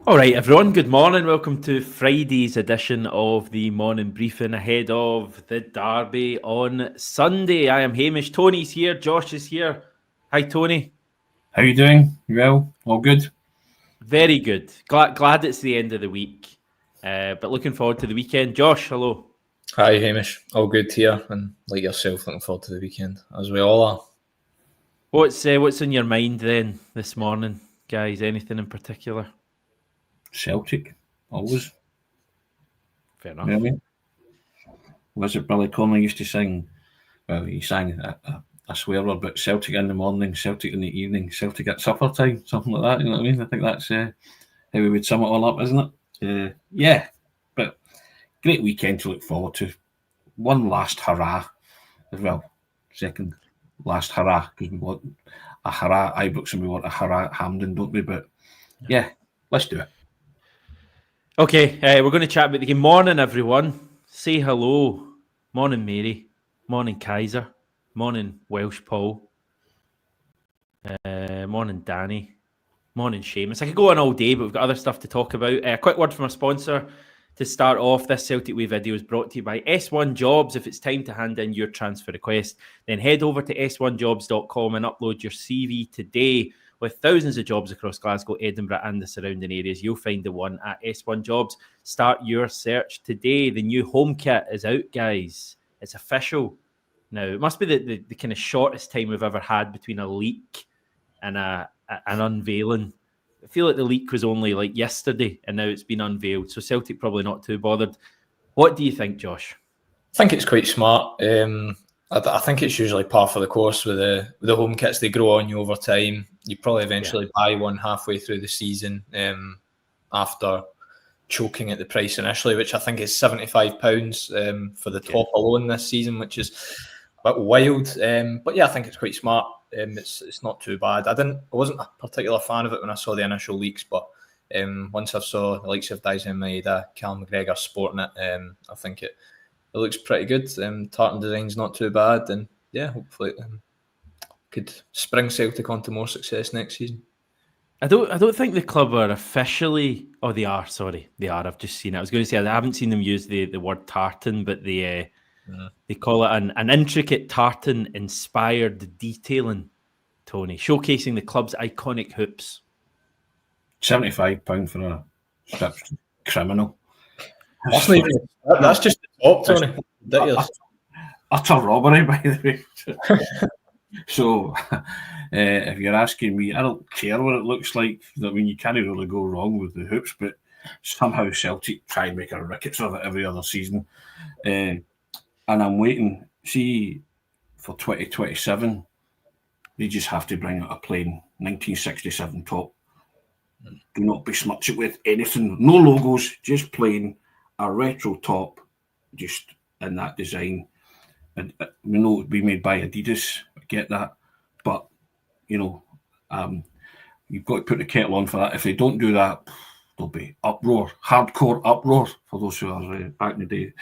All right, everyone, good morning. Welcome to Friday's edition of the morning briefing ahead of the derby on Sunday. I am Hamish. Tony's here. Josh is here. Hi, Tony. How you doing? You well? All good? Very good. Glad it's the end of the week, but looking forward to the weekend. Josh, hello. Hi Hamish, all good here, and like yourself, looking forward to the weekend, as we all are. What's in your mind then this morning, guys? Anything in particular? Celtic, always. Fair enough. Really? Was it Billy Connolly used to sing? Well, he sang a swear word, but Celtic in the morning, Celtic in the evening, Celtic at supper time, something like that. You know what I mean? I think that's how we would sum it all up, isn't it? Yeah, but great weekend to look forward to. One last hurrah as well. Second last hurrah, because we want a hurrah at Ibrox and we want a hurrah at Hampden, don't we? But yeah, let's do it. Okay, we're going to chat about the game. Morning, everyone. Say hello. Morning, Mary. Morning, Kaiser. Morning, Welsh Paul. Morning, Danny. Morning, Seamus. I could go on all day, but we've got other stuff to talk about. A quick word from our sponsor to start off. This Celtic Way video is brought to you by S1 Jobs. If it's time to hand in your transfer request, then head over to s1jobs.com and upload your CV today. With thousands of jobs across Glasgow, Edinburgh and the surrounding areas, you'll find the one at S1 Jobs. Start your search today. The new home kit is out, guys. It's official. Now, it must be the kind of shortest time we've ever had between a leak and an unveiling. I feel like the leak was only like yesterday and now it's been unveiled. So Celtic probably not too bothered. What do you think, Josh? I think it's quite smart. I think it's usually par for the course with the home kits. They grow on you over time. You probably eventually buy one halfway through the season after choking at the price initially, which I think is £75 for the top alone this season, which is a bit wild. But yeah, I think it's quite smart. It's not too bad. I wasn't a particular fan of it when I saw the initial leaks, but once I saw the likes of Daisen Maeda, Cal McGregor sporting it, I think it looks pretty good. Tartan design's not too bad, and yeah, hopefully it could spring Celtic onto more success next season. I don't think the club are officially. Oh, they are. Sorry, they are. I've just seen it. I was going to say I haven't seen them use the word tartan, but they call it an intricate tartan-inspired detailing. Tony, showcasing the club's iconic hoops. £75 for a stripped criminal. That's just the top, Tony. Utter robbery, by the way. So, if you're asking me, I don't care what it looks like. I mean, you can't really go wrong with the hoops, but somehow Celtic try and make a rickets of it every other season. And I'm waiting. See, for 2027, they just have to bring out a plain 1967 top. Do not besmirch it with anything. No logos, just plain a retro top, just in that design. And we know it would be made by Adidas. I get that, but you've got to put the kettle on for that. If they don't do that, there'll be uproar, hardcore uproar for those who are back in the day.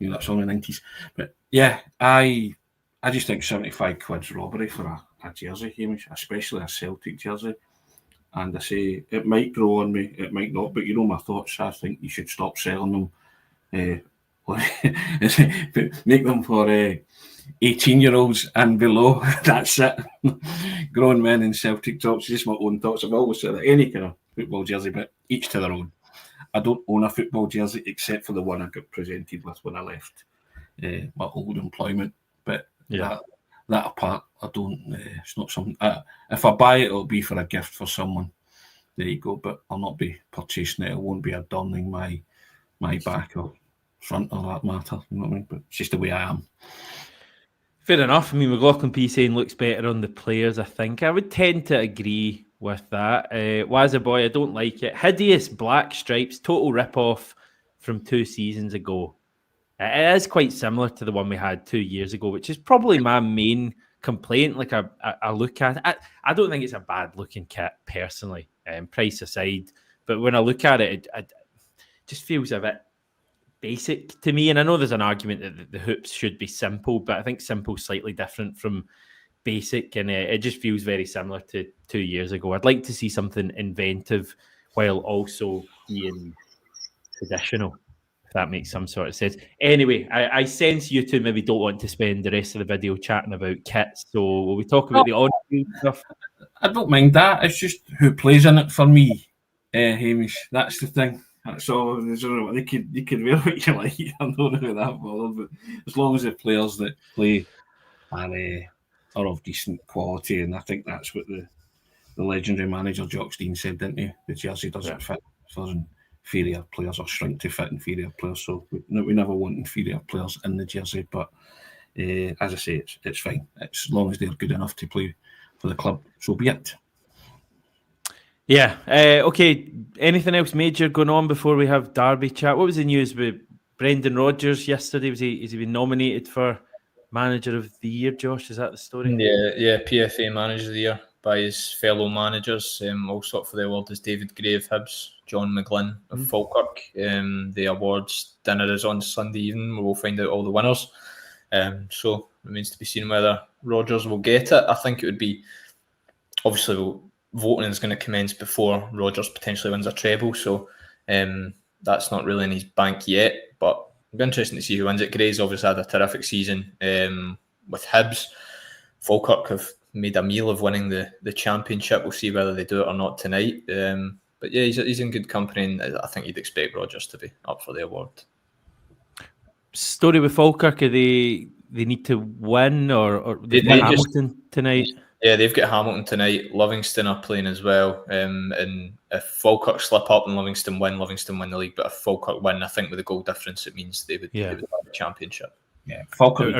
That's only the 90s. But yeah, I just think 75 quid's robbery for a jersey, Hamish, especially a Celtic jersey. And I say it might grow on me, it might not, but my thoughts. I think you should stop selling them. Make them for 18-year-olds and below. That's it. Grown men in Celtic tops. Just my own thoughts. I've always said that any kind of football jersey, but each to their own. I don't own a football jersey except for the one I got presented with when I left my old employment. But that apart, I don't. It's not something. If I buy it, it'll be for a gift for someone. There you go. But I'll not be purchasing it. It won't be adorning my back or front or that matter. You know what I mean? But it's just the way I am. Fair enough. I mean, McLaughlin P saying looks better on the players. I think I would tend to agree with that. Wazza boy, I don't like it. Hideous black stripes, total rip-off from 2 seasons ago. It is quite similar to the one we had 2 years ago, which is probably my main complaint. Like I look at it, I don't think it's a bad looking kit personally, price aside. But when I look at it, it just feels a bit basic to me. And I know there's an argument that the hoops should be simple, but I think simple is slightly different from basic, and it just feels very similar to 2 years ago. I'd like to see something inventive while also being traditional, if that makes some sort of sense. Anyway, I sense you two maybe don't want to spend the rest of the video chatting about kits, so will we talk about the on-field stuff? I don't mind that. It's just who plays in it for me, Hamish. That's the thing. That's all. You could wear what you like. I'm not really that bothered, but as long as the players that play are of decent quality, and I think that's what the legendary manager Jock Stein said, didn't he? The jersey doesn't fit for inferior players or shrink to fit inferior players. So we never want inferior players in the jersey, but as I say, it's fine. As long as they're good enough to play for the club, so be it. Yeah. Okay. Anything else major going on before we have Derby chat? What was the news with Brendan Rodgers yesterday? Has he been nominated for Manager of the Year, Josh? Is that the story? Yeah, PFA Manager of the Year by his fellow managers. Also up for the award is David Gray of Hibs, John McGlynn of Falkirk. The awards dinner is on Sunday evening, where we'll find out all the winners. So remains to be seen whether Rodgers will get it. I think it would be, obviously, voting is going to commence before Rodgers potentially wins a treble, so that's not really in his bank yet, but it'll be interesting to see who wins it. Gray's obviously had a terrific season with Hibs. Falkirk have made a meal of winning the championship. We'll see whether they do it or not tonight. But yeah, he's in good company, and I think you'd expect Rodgers to be up for the award. Story with Falkirk, they need to win or they Hamilton tonight? Yeah, they've got Hamilton tonight. Livingston are playing as well. And if Falkirk slip up and Livingston win the league. But if Falkirk win, I think with the goal difference, it means they would have the championship. Yeah, Falkirk.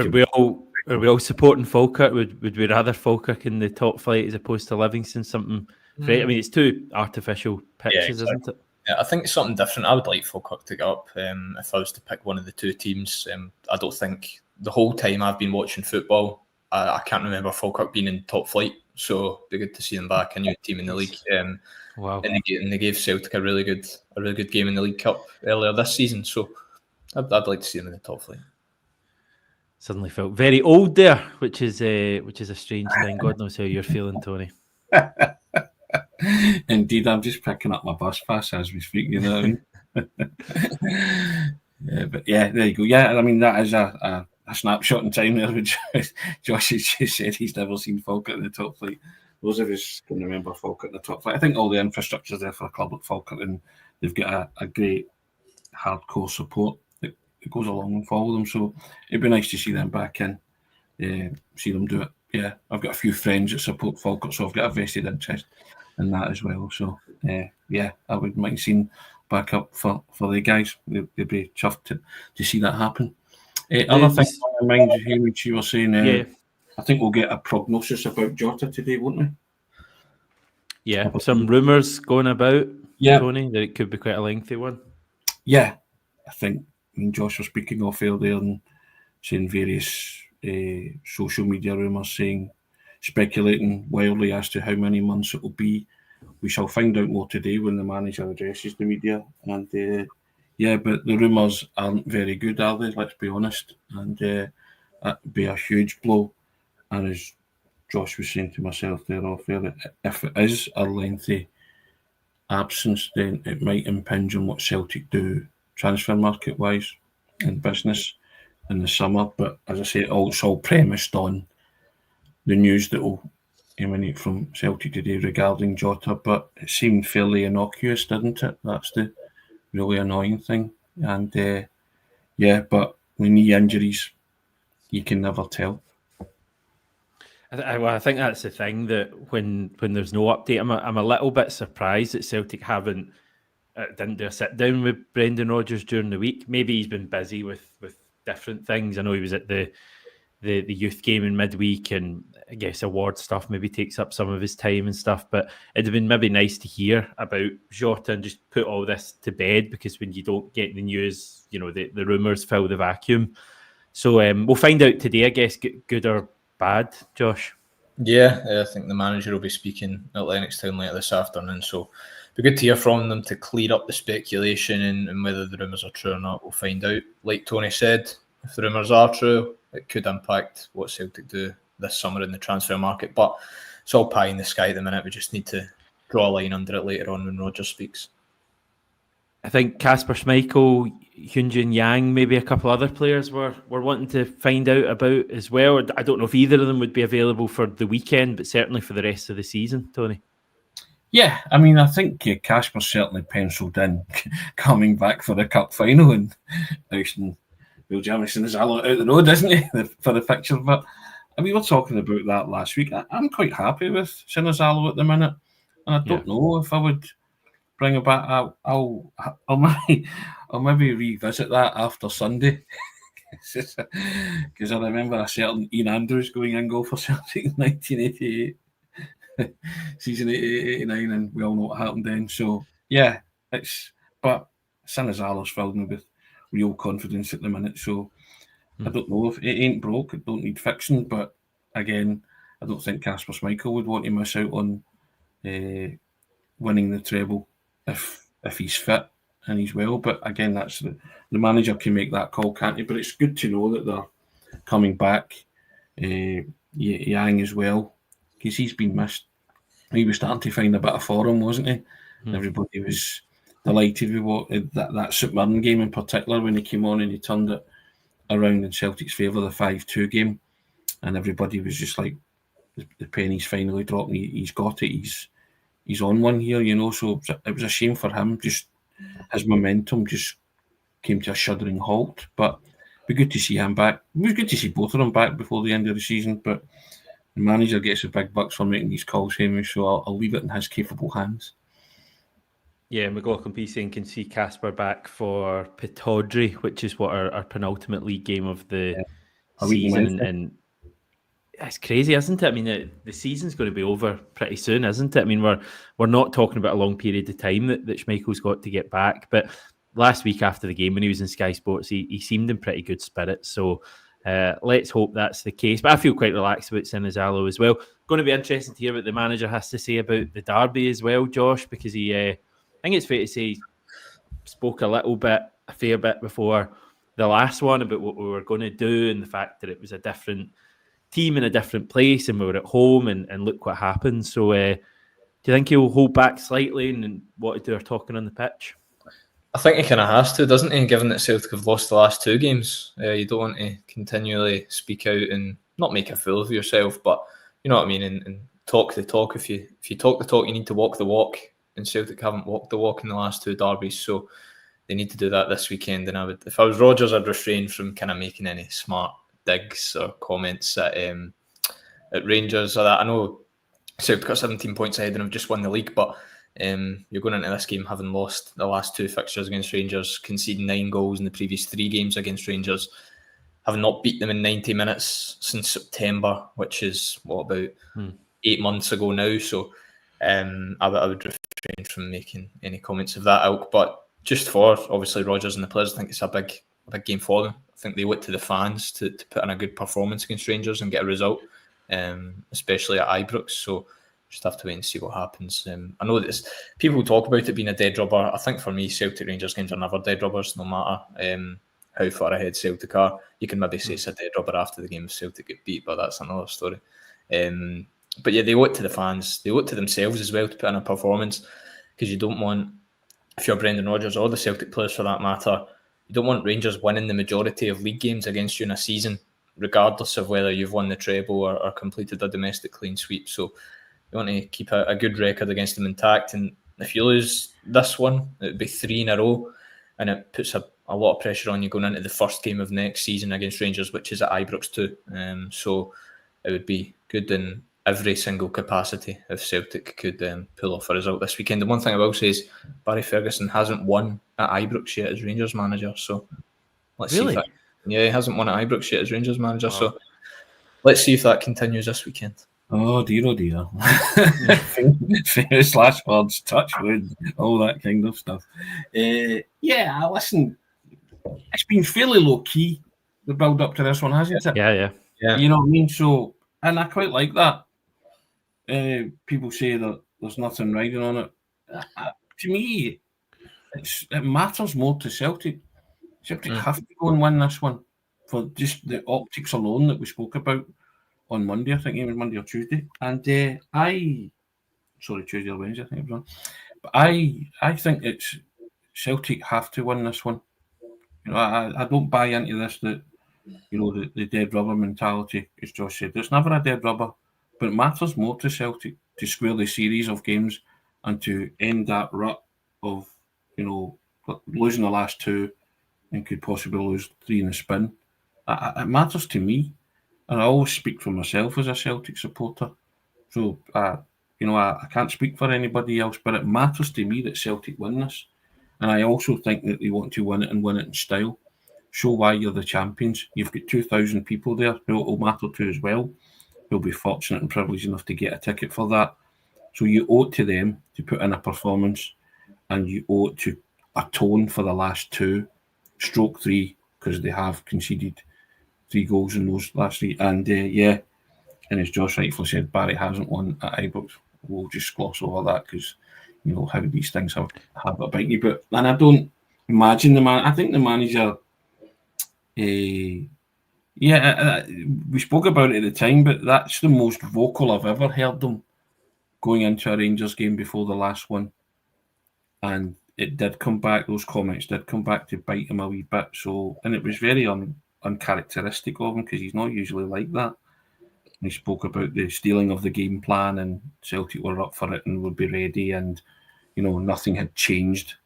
Are we all supporting Falkirk? Would we rather Falkirk in the top flight as opposed to Livingston? Something great. I mean, it's two artificial pitches, isn't it? Yeah, I think it's something different. I would like Falkirk to go up. If I was to pick one of the two teams, I don't think the whole time I've been watching football, I can't remember Falkirk being in top flight, so it'd be good to see them back, a new team in the league. Wow! And they gave Celtic a really good game in the League Cup earlier this season, so I'd like to see them in the top flight. Suddenly felt very old there, which is a strange thing. God knows how you're feeling, Tony. Indeed, I'm just picking up my bus pass as we speak. You know what I mean? Yeah, but yeah, there you go. Yeah, I mean that is a snapshot in time there. Which Josh has just said he's never seen Falkirk in the top flight. Those of us can remember Falkirk in the top flight. I think all the infrastructure is there for a club like Falkirk, and they've got a great hardcore support that goes along and follow them. So it'd be nice to see them back in, see them do it. Yeah, I've got a few friends that support Falkirk, so I've got a vested interest in that as well. So yeah, I wouldn't mind seeing back up for the guys. They'd be chuffed to see that happen. Other thing I mind, which you were saying, I think we'll get a prognosis about Jota today, won't we? Yeah, some rumours going about, Tony, that it could be quite a lengthy one. Yeah, I think Josh was speaking off air there and saying various social media rumours, speculating wildly as to how many months it will be. We shall find out more today when the manager addresses the media. And but the rumours aren't very good, are they? Let's be honest. And that'd be a huge blow. And as Josh was saying to myself there off air, if it is a lengthy absence, then it might impinge on what Celtic do transfer market wise in business in the summer. But as I say, it's all premised on the news that will emanate from Celtic today regarding Jota, but it seemed fairly innocuous, didn't it? That's the really annoying thing. And but with knee injuries, you can never tell. I think that's the thing, that when there's no update, I'm a little bit surprised that Celtic didn't do a sit down with Brendan Rodgers during the week. Maybe he's been busy with different things. I know he was at the youth game in midweek, and I guess award stuff maybe takes up some of his time and stuff, but it'd have been maybe nice to hear about Jota and just put all this to bed, because when you don't get the news, the rumours fill the vacuum. So we'll find out today, I guess, good or bad, Josh. Yeah, I think the manager will be speaking at Lennoxtown later this afternoon, so it'll be good to hear from them to clear up the speculation and whether the rumours are true or not. We'll find out. Like Tony said, if the rumours are true, it could impact what Celtic do this summer in the transfer market, but it's all pie in the sky at the minute. We just need to draw a line under it later on when Rodgers speaks. I think Kasper Schmeichel, Hyunjin Yang, maybe a couple other players were wanting to find out about as well. I don't know if either of them would be available for the weekend, but certainly for the rest of the season, Tony. Yeah, I mean, I think Kasper's certainly penciled in coming back for the cup final and ousting Will Jamison is out the road, isn't he, for the fixture? But we were talking about that last week. I'm quite happy with Sinazalo at the minute, and I don't know if I would bring it back. I'll maybe revisit that after Sunday. Because I remember a certain Ian Andrews going in goal for Celtic in 1988. Season 88-89, and we all know what happened then. So yeah, but Sinazalo's filled me with real confidence at the minute. So I don't know if it ain't broke, it don't need fixing. But again, I don't think Kasper Schmeichel would want to miss out on winning the treble if he's fit and he's well. But again, that's the manager can make that call, can't he? But it's good to know that they're coming back. Yang as well, because he's been missed. He was starting to find a bit of form, wasn't he? Everybody was delighted with what that St Mirren game in particular, when he came on and he turned it around in Celtic's favour, the 5-2 game, and everybody was just like, the penny's finally dropped. He's got it. He's on one here, you know. So it was a shame for him. Just his momentum just came to a shuddering halt. But it'd be good to see him back. It was good to see both of them back before the end of the season. But the manager gets the big bucks for making these calls, Hamish, so I'll leave it in his capable hands. Yeah, McLaughlin P saying can see Kasper back for Pittodrie, which is what our penultimate league game of the season. And it's crazy, isn't it? I mean, the season's going to be over pretty soon, isn't it? I mean, we're not talking about a long period of time that Schmeichel's got to get back. But last week after the game, when he was in Sky Sports, he seemed in pretty good spirits. So let's hope that's the case. But I feel quite relaxed about Sinazalo as well. Going to be interesting to hear what the manager has to say about the derby as well, Josh, because he, I think it's fair to say, he spoke a fair bit before the last one about what we were going to do and the fact that it was a different team in a different place and we were at home and look what happened. So do you think he'll hold back slightly and what to do our talking on the pitch? I think he kind of has to, doesn't he, given that Celtic have lost the last two games. You don't want to continually speak out and not make a fool of yourself, but you know what I mean, and talk the talk. If you talk the talk, you need to walk the walk, and Celtic haven't walked the walk in the last two derbies, so they need to do that this weekend. And if I was Rodgers, I'd refrain from kind of making any smart digs or comments at Rangers or that. I know Celtic got 17 points ahead and have just won the league, but you're going into this game having lost the last two fixtures against Rangers, conceding 9 goals in the previous 3 games against Rangers, having not beat them in 90 minutes since September, which is about 8 months ago now. So I would refrain from making any comments of that ilk. But just for obviously Rodgers and the players, I think it's a big game for them. I think they look to the fans to put in a good performance against Rangers and get a result, especially at Ibrox. So just have to wait and see what happens. I know that people talk about it being a dead rubber. I think for me, Celtic Rangers games are never dead rubbers, no matter how far ahead Celtic are. You can maybe say it's a dead rubber after the game if Celtic get beat, but that's another story. But yeah, they look to the fans. They look to themselves as well to put in a performance, because you don't want, if you're Brendan Rodgers or the Celtic players for that matter, you don't want Rangers winning the majority of league games against you in a season, regardless of whether you've won the treble or completed a domestic clean sweep. So you want to keep a good record against them intact. And if you lose this one, it would be 3 in a row, and it puts a lot of pressure on you going into the first game of next season against Rangers, which is at Ibrox too. So it would be good in every single capacity if Celtic could pull off a result this weekend. The one thing I will say is Barry Ferguson hasn't won at Ibrox yet as Rangers manager. So let's see if that... Yeah, he hasn't won at Ibrox yet as Rangers manager. Wow. So let's see if that continues this weekend. Oh dear, oh dear. Famous last words, touch wood, all that kind of stuff. Yeah, listen, it's been fairly low key, the build up to this one, hasn't it? Yeah. You know what I mean? So, and I quite like that. People say that there's nothing riding on it. To me, it matters more to Celtic. Celtic have to go and win this one for just the optics alone that we spoke about on Monday. I think it was Monday or Tuesday. And I Tuesday or Wednesday, I think it was on. But I think it's Celtic have to win this one. I don't buy into this that the dead rubber mentality, as Josh said. There's never a dead rubber, but it matters more to Celtic to square the series of games and to end that rut of losing the last 2 and could possibly lose 3 in the spin. It matters to me, and I always speak for myself as a Celtic supporter. So I can't speak for anybody else, but it matters to me that Celtic win this. And I also think that they want to win it and win it in style. Show why you're the champions. You've got 2,000 people there who it will matter to as well. They'll be fortunate and privileged enough to get a ticket for that. So you owe it to them to put in a performance, and you owe it to atone for the last 2, stroke 3, because they have conceded 3 goals in those last 3. And and as Josh rightfully said, Barry hasn't won at Ibrox. We'll just gloss over that because how these things have a bite you. And I don't imagine the man. I think the manager. We spoke about it at the time, but that's the most vocal I've ever heard them going into a Rangers game before the last one. And it did come back, those comments did come back to bite him a wee bit. So, and it was very uncharacteristic of him because he's not usually like that. And he spoke about the stealing of the game plan and Celtic were up for it and would be ready, and nothing had changed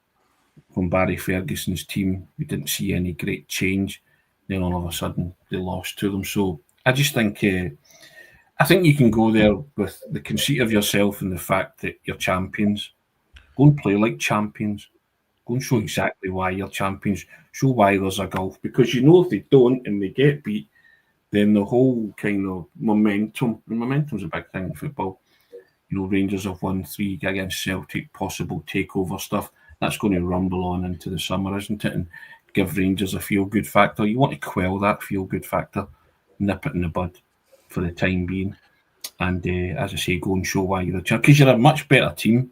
from Barry Ferguson's team. We didn't see any great change. Then all of a sudden they lost to them. So I just think I think you can go there with the conceit of yourself and the fact that you're champions. Go and play like champions. Go and show exactly why you're champions. Show why there's a gulf. Because if they don't and they get beat, then the whole kind of momentum's a big thing in football. Rangers have won 3 against Celtic, possible takeover stuff. That's going to rumble on into the summer, isn't it? And give Rangers a feel-good factor. You want to quell that feel-good factor, nip it in the bud for the time being. And as I say, go and show why you're a champion. Because you're a much better team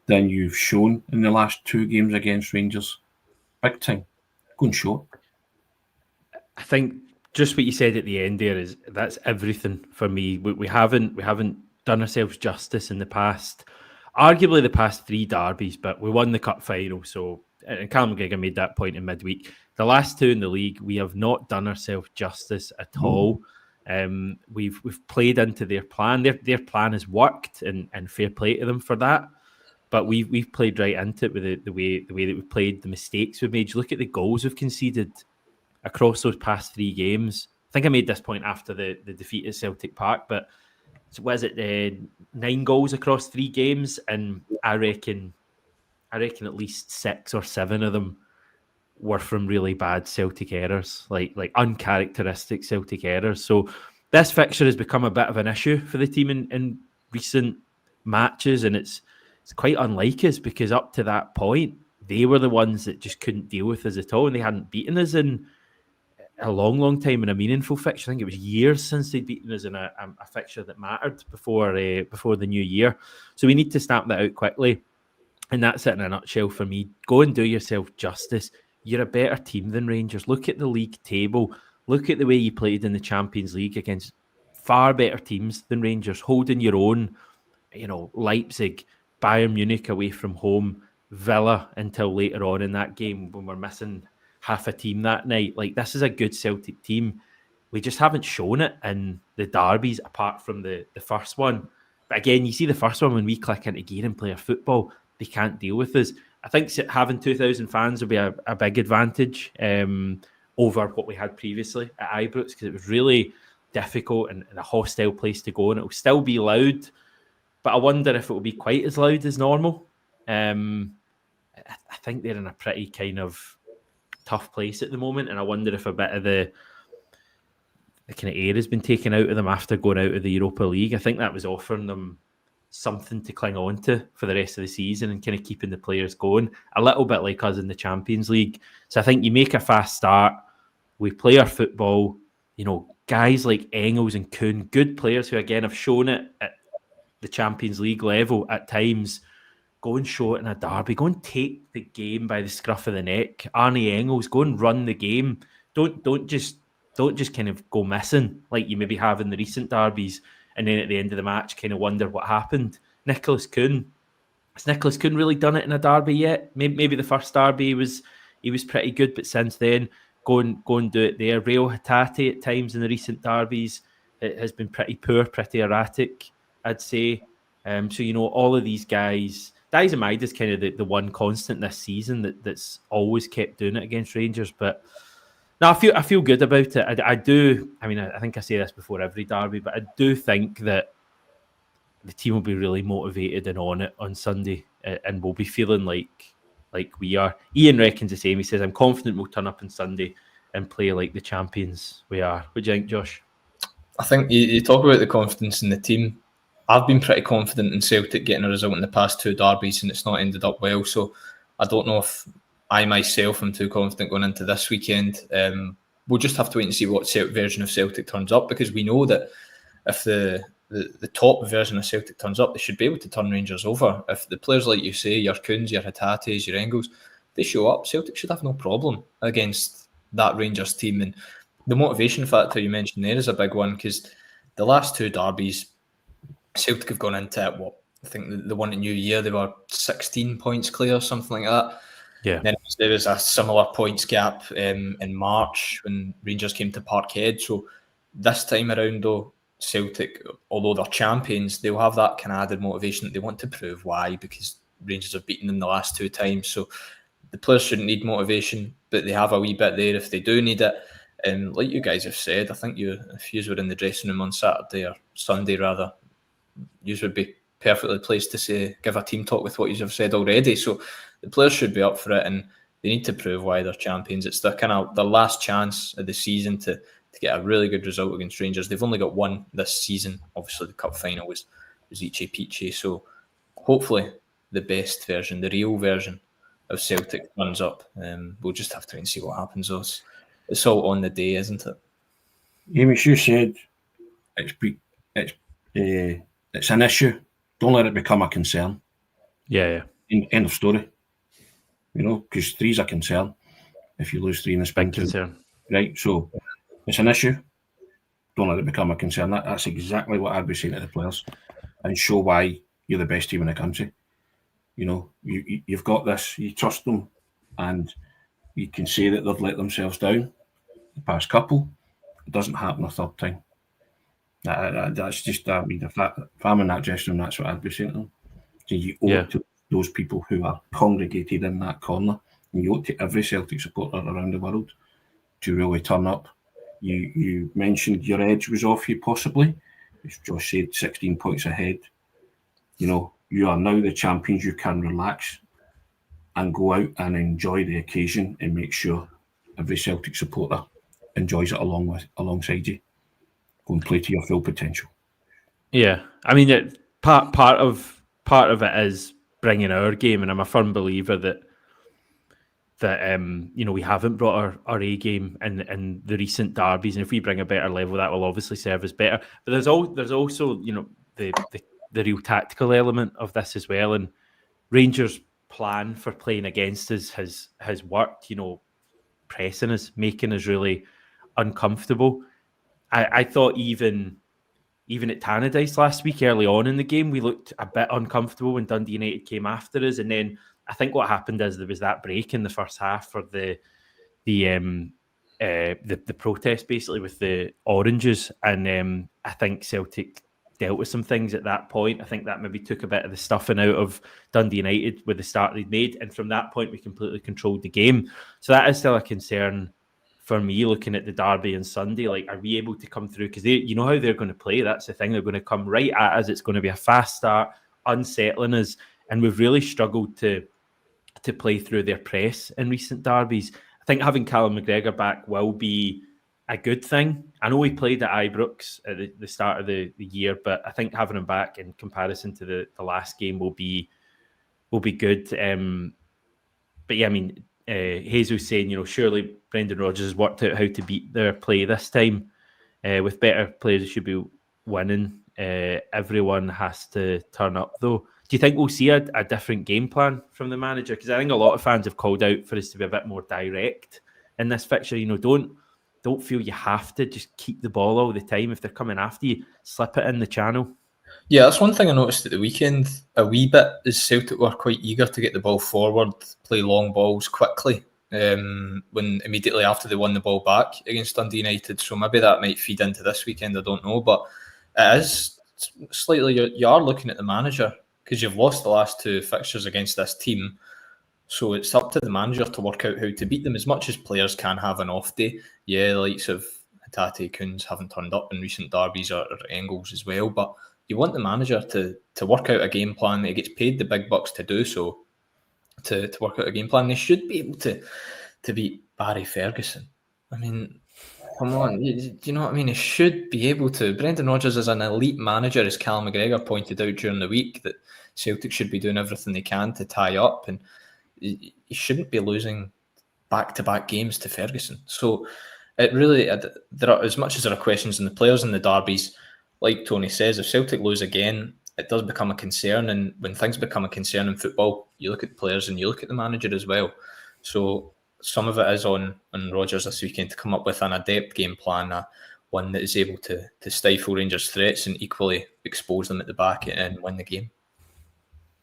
than you've shown in the last 2 games against Rangers. Big time. Go and show it. I think just what you said at the end there that's everything for me. We haven't done ourselves justice in the past, arguably the past 3 derbies, but we won the cup final. So, and Callum McGregor made that point in midweek. The last 2 in the league, we have not done ourselves justice at all. We've played into their plan. Their plan has worked, and fair play to them for that. But we've played right into it with the way that we've played, the mistakes we've made. You look at the goals we've conceded across those past 3 games. I think I made this point after the defeat at Celtic Park, but so was it 9 goals across 3 games, and I reckon at least 6 or 7 of them were from really bad Celtic errors, like uncharacteristic Celtic errors. So this fixture has become a bit of an issue for the team in recent matches, and it's quite unlike us because up to that point they were the ones that just couldn't deal with us at all, and they hadn't beaten us in a long time in a meaningful fixture. I think it was years since they'd beaten us in a fixture that mattered before the new year. So we need to stamp that out quickly. And that's it in a nutshell for me. Go and do yourself justice. You're a better team than Rangers. Look at the league table. Look at the way you played in the Champions League against far better teams than Rangers, holding your own. Leipzig, Bayern Munich away from home, Villa until later on in that game when we're missing half a team that night. This is a good Celtic team. We just haven't shown it in the derbies apart from the first one. But again, you see the first one when we click into gear and play our football, they can't deal with us. I think having 2,000 fans will be a big advantage over what we had previously at Ibrox, because it was really difficult and a hostile place to go, and it will still be loud, but I wonder if it will be quite as loud as normal. I think they're in a pretty kind of tough place at the moment, and I wonder if a bit of the kind of air has been taken out of them after going out of the Europa League. I think that was offering them something to cling on to for the rest of the season and kind of keeping the players going, a little bit like us in the Champions League. So I think you make a fast start, we play our football, guys like Engels and Kuhn, good players who again have shown it at the Champions League level at times. Go and show it in a derby. Go and take the game by the scruff of the neck. Arne Engels, go and run the game. Don't just kind of go missing like you maybe have in the recent derbies, and then at the end of the match kind of wonder what happened. Nicholas Kuhn. Has Nicholas Kuhn really done it in a derby yet? Maybe the first derby he was pretty good, but since then, go and do it there. Rail Hatate at times in the recent derbies, it has been pretty poor, pretty erratic, I'd say. So, all of these guys, Daiz Amida is kind of the one constant this season that's always kept doing it against Rangers. But no, I feel good about it. I do. I mean, I think I say this before every derby, but I do think that the team will be really motivated and on it on Sunday, and we'll be feeling like we are. Ian reckons the same. He says, I'm confident we'll turn up on Sunday and play like the champions we are. What do you think, Josh? I think you talk about the confidence in the team. I've been pretty confident in Celtic getting a result in the past 2 derbies, and it's not ended up well. So I don't know if I myself am too confident going into this weekend. We'll just have to wait and see what version of Celtic turns up, because we know that if the top version of Celtic turns up, they should be able to turn Rangers over. If the players, like you say, your Kuhns, your Hatates, your Engels, they show up, Celtic should have no problem against that Rangers team. And the motivation factor you mentioned there is a big one, because the last 2 derbies, Celtic have gone into it, I think the one in New Year, they were 16 points clear, something like that. Yeah. Then there was a similar points gap in March when Rangers came to Parkhead. So this time around, though, Celtic, although they're champions, they'll have that kind of added motivation that they want to prove why, because Rangers have beaten them the last 2 times. So the players shouldn't need motivation, but they have a wee bit there if they do need it. And like you guys have said, I think if you were in the dressing room on Saturday or Sunday rather, you would be perfectly placed to give a team talk with what you have said already. So the players should be up for it, and they need to prove why they're champions. It's their last chance of the season to get a really good result against Rangers. They've only got one this season. Obviously, the cup final was Ichi Pichi. So hopefully the best version, the real version of Celtic runs up. We'll just have to wait and see what happens. It's all on the day, isn't it? Hamish, you said it's an issue. Don't let it become a concern. Yeah. End of story. Because 3's a concern if you lose 3 in the spring. Concern. Right, so it's an issue. Don't let it become a concern. That's exactly what I'd be saying to the players, and show why you're the best team in the country. You've got this. You trust them, and you can say that they've let themselves down the past couple. It doesn't happen a third time. That's just, if I'm in that dressing room, that's what I'd be saying to them. So you owe it to those people who are congregated in that corner, and you owe it to every Celtic supporter around the world to really turn up. You mentioned your edge was off you, possibly. As Josh said, 16 points ahead. You are now the champions. You can relax and go out and enjoy the occasion, and make sure every Celtic supporter enjoys it alongside you. Go and play to your full potential. Yeah, I mean, part of it is bringing our game, and I'm a firm believer that we haven't brought our A game in the recent derbies, and if we bring a better level, that will obviously serve us better. But there's also the real tactical element of this as well, and Rangers' plan for playing against us has worked. Pressing us, making us really uncomfortable. I thought even at Tannadice last week, early on in the game, we looked a bit uncomfortable when Dundee United came after us, and then I think what happened is there was that break in the first half for the protest, basically, with the oranges, and I think Celtic dealt with some things at that point. I think that maybe took a bit of the stuffing out of Dundee United with the start they'd made, and from that point we completely controlled the game. So that is still a concern for me, looking at the derby on Sunday. Like, are we able to come through? Because you know how they're going to play. That's the thing. They're going to come right at us. It's going to be a fast start, unsettling us, and we've really struggled to play through their press in recent derbies. I think having Callum McGregor back will be a good thing. I know he played at Ibrox at the start of the year, but I think having him back in comparison to the last game will be good. But yeah, I mean, Jesus saying, surely Brendan Rodgers has worked out how to beat their play this time. With better players, they should be winning. Everyone has to turn up, though. Do you think we'll see a different game plan from the manager? Because I think a lot of fans have called out for us to be a bit more direct in this fixture. Don't feel you have to just keep the ball all the time. If they're coming after you, slip it in the channel. Yeah, that's one thing I noticed at the weekend a wee bit is Celtic were quite eager to get the ball forward, play long balls quickly. When immediately after they won the ball back against Dundee United, so maybe that might feed into this weekend. I don't know, but it is slightly. You are looking at the manager because you've lost the last two fixtures against this team, so it's up to the manager to work out how to beat them. As much as players can have an off day, yeah, the likes of Hatate, Kuhns haven't turned up in recent derbies or Engels as well, but you want the manager to work out a game plan that he gets paid the big bucks to do so, to work out a game plan. They should be able to beat Barry Ferguson. I mean, come on, do you know what I mean? He should be able to. Brendan Rodgers is an elite manager, as Cal McGregor pointed out during the week, that Celtic should be doing everything they can to tie up, and he shouldn't be losing back-to-back games to Ferguson. So it really, there are, as much as there are questions in the players in the derbies, like Tony says, if Celtic lose again, it does become a concern. And when things become a concern in football, you look at the players and you look at the manager as well. So some of it is on Rodgers this weekend to come up with an adept game plan, one that is able to stifle Rangers' threats and equally expose them at the back and win the game.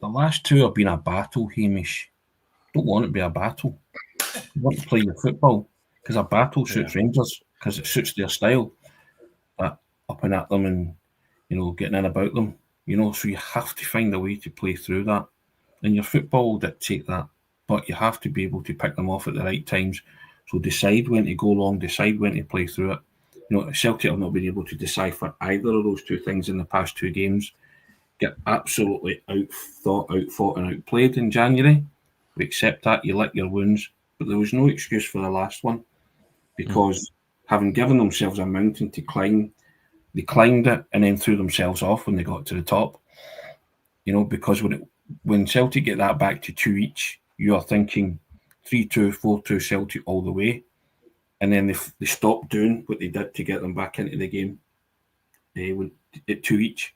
The last two have been a battle, Hamish. Don't want it to be a battle. You want to play your football because a battle suits Rangers because it suits their style. But up and at them and, getting in about them, so you have to find a way to play through that. And your football will dictate that. But you have to be able to pick them off at the right times. So decide when to go long, decide when to play through it. Celtic have not been able to decipher either of those two things in the past two games. Get absolutely fought and outplayed in January. We accept that, you lick your wounds. But there was no excuse for the last one because having given themselves a mountain to climb, they climbed it and then threw themselves off when they got to the top. Because when Celtic get that back to 2 each, you are thinking 3-2, 4-2 Celtic all the way. And then they stopped doing what they did to get them back into the game at 2 each.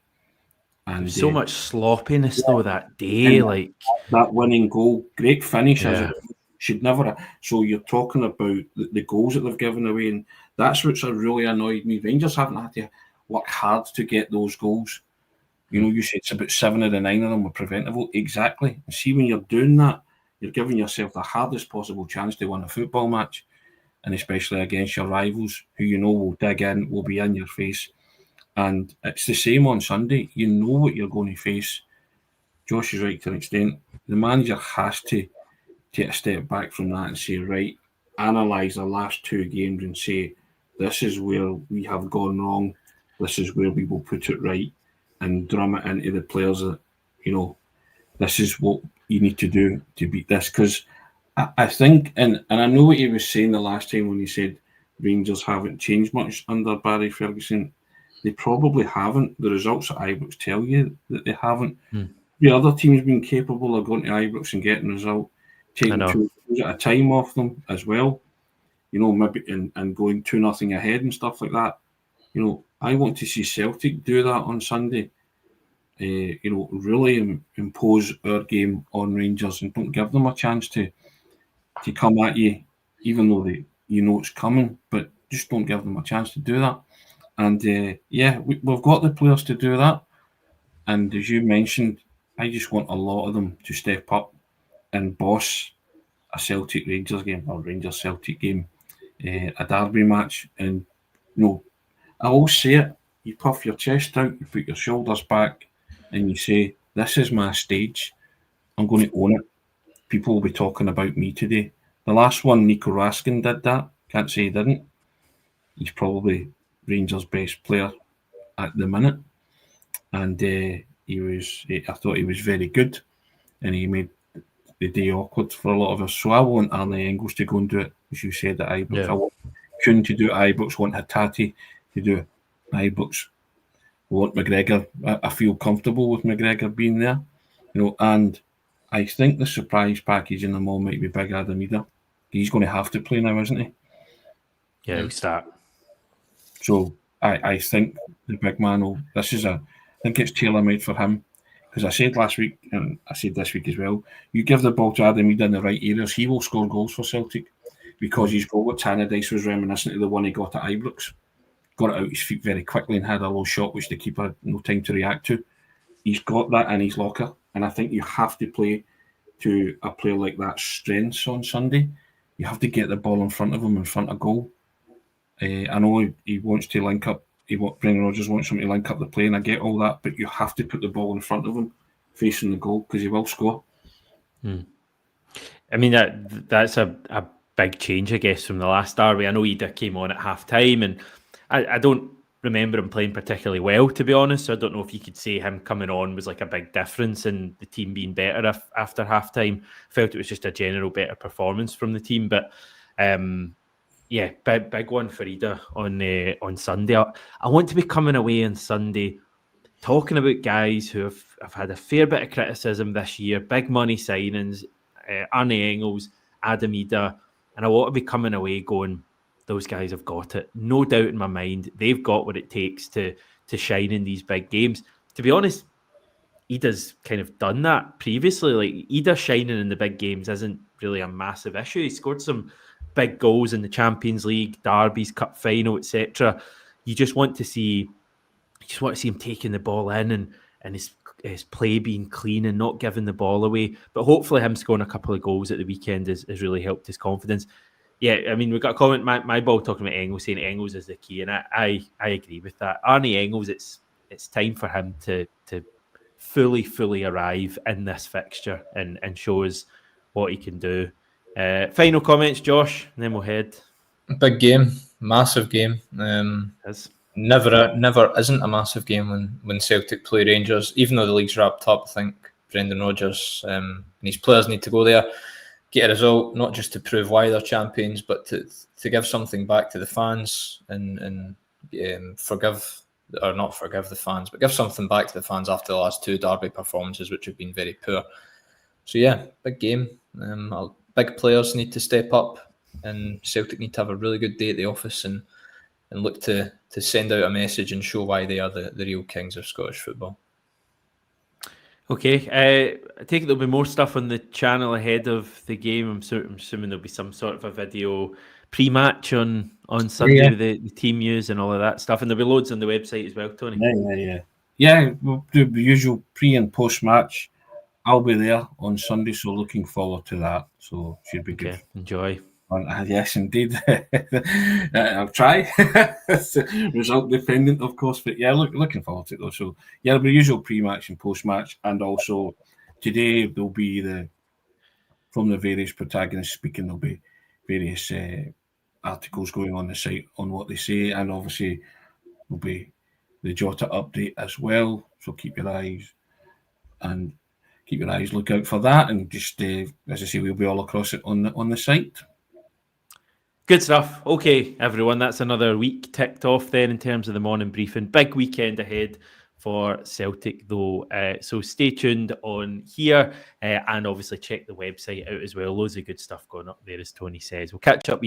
And so much sloppiness though that day, like that winning goal, great finish. Should never. So you're talking about the goals that they've given away, and that's what's really annoyed me. Rangers haven't had to work hard to get those goals. You said it's about 7 of the 9 of them were preventable. Exactly. And see, when you're doing that, you're giving yourself the hardest possible chance to win a football match, and especially against your rivals, who will dig in, will be in your face. And it's the same on Sunday. You know what you're going to face. Josh is right to an extent. The manager has to take a step back from that and say, right, analyse the last 2 games and say, this is where we have gone wrong. This is where we will put it right, and drum it into the players that, this is what you need to do to beat this. Because I think, and I know what he was saying the last time when he said Rangers haven't changed much under Barry Ferguson. They probably haven't. The results at Ibrox tell you that they haven't. The other team's been capable of going to Ibrox and getting a result, taking 2 goals at a time off them as well. Maybe and going 2-0 ahead and stuff like that. I want to see Celtic do that on Sunday. Really impose our game on Rangers and don't give them a chance to come at you, even though it's coming. But just don't give them a chance to do that. And we've got the players to do that. And as you mentioned, I just want a lot of them to step up and boss a Celtic Rangers game or Rangers Celtic game, a derby match. And I always say it: you puff your chest out, you put your shoulders back, and you say, "This is my stage. I'm going to own it. People will be talking about me today." The last one, Nico Raskin did that. Can't say he didn't. He's probably Rangers' best player at the minute, and I thought he was very good, and he made the day awkward for a lot of us. So I want Arne Engels to go and do it, as you said, at Ibrox. I want Kuhn to do it at Ibrox. I want Hatate to do it at Ibrox. I want McGregor. I feel comfortable with McGregor being there, and I think the surprise package in the mall might be Big Adam Ida. He's going to have to play now, isn't he? Yeah, he'll start. So I think the big man I think it's tailor-made for him. Because I said last week, and I said this week as well, you give the ball to Adam Ida in the right areas, he will score goals for Celtic. Because his goal at Tannadice was reminiscent of the one he got at Ibrox. Got it out his feet very quickly and had a low shot, which the keeper had no time to react to. he's got that in his locker, and I think you have to play to a player like that strengths on Sunday. You have to get the ball in front of him, in front of goal. I know he wants to link up. Brendan Rodgers wants him to link up the play, and I get all that, but you have to put the ball in front of him, facing the goal, because he will score. I mean, that's a big change, I guess, from the last derby. I know Ida came on at half time, and I don't remember him playing particularly well, to be honest. So I don't know if you could say him coming on was like a big difference in the team being better after half time. I felt it was just a general better performance from the team, but yeah, big one for Ida on Sunday. I want to be coming away on Sunday talking about guys who have had a fair bit of criticism this year, big money signings, Arne Engels, Adam Ida, and I want to be coming away going, those guys have got it. No doubt in my mind, they've got what it takes to shine in these big games. To be honest, Ida's kind of done that previously. Like, Ida shining in the big games isn't really a massive issue. He scored some big goals in the Champions League, derbies, cup final, etc. You just want to see him taking the ball in and his play being clean and not giving the ball away. But hopefully him scoring a couple of goals at the weekend has really helped his confidence. Yeah, I mean, we've got a comment, my ball talking about Engels, saying Engels is the key, and I agree with that. Arne Engels, it's time for him to fully arrive in this fixture and show us what he can do. Final comments, Josh, and then we'll head. Big game, massive game. Never isn't a massive game when Celtic play Rangers, even though the league's wrapped up. I think Brendan Rodgers and his players need to go there, get a result, not just to prove why they're champions, but to give something back to the fans and forgive the fans, but give something back to the fans after the last two derby performances, which have been very poor. So yeah, big game. Big players need to step up, and Celtic need to have a really good day at the office and look to send out a message and show why they are the real kings of Scottish football. Okay, I take it there'll be more stuff on the channel ahead of the game. I'm assuming there'll be some sort of a video pre-match on Sunday with the team news and all of that stuff, and there'll be loads on the website as well, Tony. Yeah, we'll do the usual pre and post-match. I'll be there on Sunday, so looking forward to that. So should be good. Enjoy. Yes, indeed. I'll try. Result dependent, of course, but yeah, looking forward to it though. So yeah, there'll be usual pre-match and post-match, and also today there'll be from the various protagonists speaking. There'll be various articles going on the site on what they say, and obviously there'll be the Jota update as well. So keep your eyes look out for that, and just as I say, we'll be all across it on the site. Good stuff. Okay, everyone, that's another week ticked off then in terms of the morning briefing. Big weekend ahead for Celtic though, so stay tuned on here and obviously check the website out as well. Loads of good stuff going up there, as Tony says. We'll catch up with you